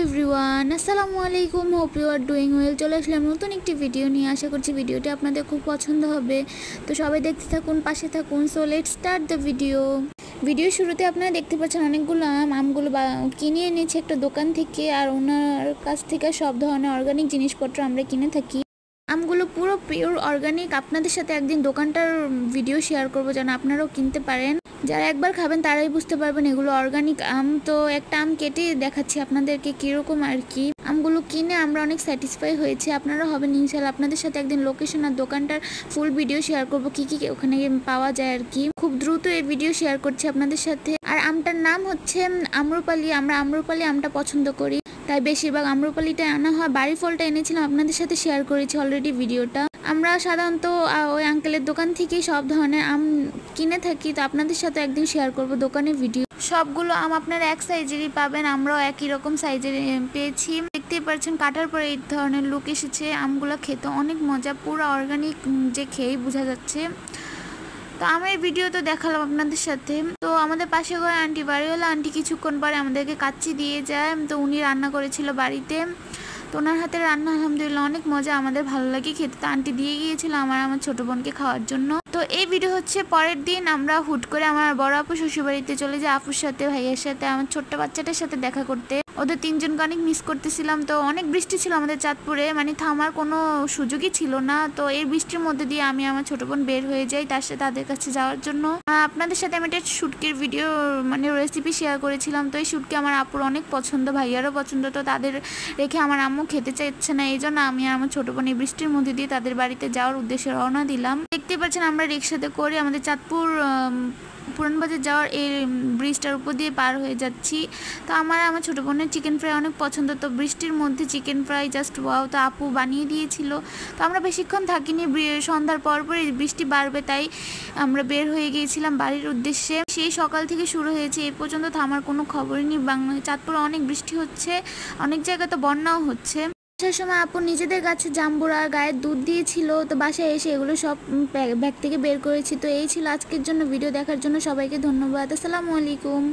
Everyone, আসসালামু আলাইকুম। Hope you are doing well. চলে আসলাম নতুন একটি ভিডিও নিয়ে। আশা করছি ভিডিওটি আপনাদের খুব পছন্দ হবে। তো সবাই দেখতে থাকুন, পাশে থাকুন। So let's start the video শুরুতে আপনারা দেখতে পাচ্ছেন অনেকগুলো আমগুলো কিনে এনেছে একটা দোকান থেকে, আর ওনার কাছ থেকে সব ধরনের অর্গানিক জিনিসপত্র আমরা কিনে থাকি। আমগুলো পুরো পিওর অর্গানিক। আপনাদের সাথে একদিন দোকানটার ভিডিও শেয়ার করবো যেন আপনারাও কিনতে পারেন। যারা একবার খাবেন তারাই বুঝতে পারবেন এগুলো অর্গানিক আম। তো একটা আম কেটে দেখাচ্ছি আপনাদেরকে কিরকম আর কি। আমগুলো কিনে আমরা অনেক স্যাটিসফাই হয়েছি, আপনারা হবেন ইনশাল্লাহ। আপনাদের সাথে একদিন লোকেশন আর দোকানটার ফুল ভিডিও শেয়ার করব, কি কি ওখানে পাওয়া যায় আর কি। খুব দ্রুত এই ভিডিও শেয়ার করছি আপনাদের সাথে। আর আমটার নাম হচ্ছে আম্রপালি। আমরা আম্রপালি আমটা পছন্দ করি, তাই বেশিরভাগ আম্রপালিটা আনা হয়। বাড়ি ফলটা এনেছিলাম, আপনাদের সাথে শেয়ার করেছি অলরেডি ভিডিওটা। আমরা সাধারণত ওই আঙ্কেলের দোকান থেকেই সব ধরনের আম কিনে থাকি, তো আপনাদের সাথে একদিন শেয়ার করব দোকানের ভিডিও। সবগুলো আম আপনারা এক সাইজেরই পাবেন, আমরাও একই রকম সাইজের পেয়েছি। দেখতেই পাচ্ছেন কাটার পরে এই ধরনের লুক এসেছে। আমগুলো খেতে অনেক মজা, পুরো অর্গানিক, যে খেয়েই বোঝা যাচ্ছে। তো আমার ভিডিও তো দেখালাম আপনাদের সাথে। তো আমাদের পাশে ঘরে আন্টি, বাড়িওয়ালা আন্টি কিছুক্ষণ পরে আমাদেরকে কাচ্চি দিয়ে যায়। তো উনি রান্না করেছিল বাড়িতে, তো ওনার হাতের রান্না আলহামদুলিল্লাহ অনেক মজা, আমাদের ভালো লাগে খেতে। তো আন্টি দিয়ে গিয়েছিল আমার ছোট বোনকে খাওয়ার জন্য। তো এই ভিডিও হচ্ছে পরের দিন আমরা হুট করে আমার বড় আপু শ্বশুরবাড়িতে চলে যাই, আপুর সাথে, ভাইয়ের সাথে, আমার ছোট্ট বাচ্চাটার সাথে দেখা করতে। ওদের তিনজনকে অনেক মিস করতেছিলাম। তো অনেক বৃষ্টি ছিল আমাদের চাঁদপুরে, মানে থামার কোনো সুযোগই ছিল না। তো এই বৃষ্টির মধ্যে দিয়ে আমি আমার ছোট বোন বের হয়ে যাই তাদের কাছে যাওয়ার জন্য। আপনাদের সাথে আমি একটা শুটকির ভিডিও, মানে রেসিপি শেয়ার করেছিলাম। তো এই শুটকি আমার আপুর অনেক পছন্দ, ভাইয়ারও পছন্দ। তো তাদের রেখে আমার আম্মু খেতে চাইছে না, এই জন্য আমি আর আমার ছোট বোন এই বৃষ্টির মধ্যে দিয়ে তাদের বাড়িতে যাওয়ার উদ্দেশ্যে রওনা দিলাম। দেখতে পাচ্ছেন আমরা রিক্সাতে করে আমাদের চাঁদপুর পুরানবাজার যাওয়ার এই ব্রিজটার উপর দিয়ে পার হয়ে যাচ্ছি। তো আমার ছোট বোনের চিকেন ফ্রাই অনেক পছন্দ। তো বৃষ্টির মধ্যে চিকেন ফ্রাই জাস্ট ওয়াও। তো আপু বানিয়ে দিয়েছিল। তো আমরা বেশিক্ষণ থাকিনি, সন্ধ্যার পরপরই বৃষ্টি বাড়বে, তাই আমরা বের হয়ে গিয়েছিলাম বাড়ির উদ্দেশ্যে। সেই সকাল থেকে শুরু হয়েছে, এই পর্যন্ত থামার কোনো খবরই নেই। চাঁদপুরে অনেক বৃষ্টি হচ্ছে, অনেক জায়গায় তো বন্যাও হচ্ছে। আসার সময় আপু নিজেদের গাছে জাম্বুরা গায়ের দুধ দিয়েছিল। তো বাসায় এসে এগুলো সব ব্যাগ থেকে বের করেছি। তো এই ছিল আজকের জন্য ভিডিও। দেখার জন্য সবাইকে ধন্যবাদ। আসসালামু আলাইকুম।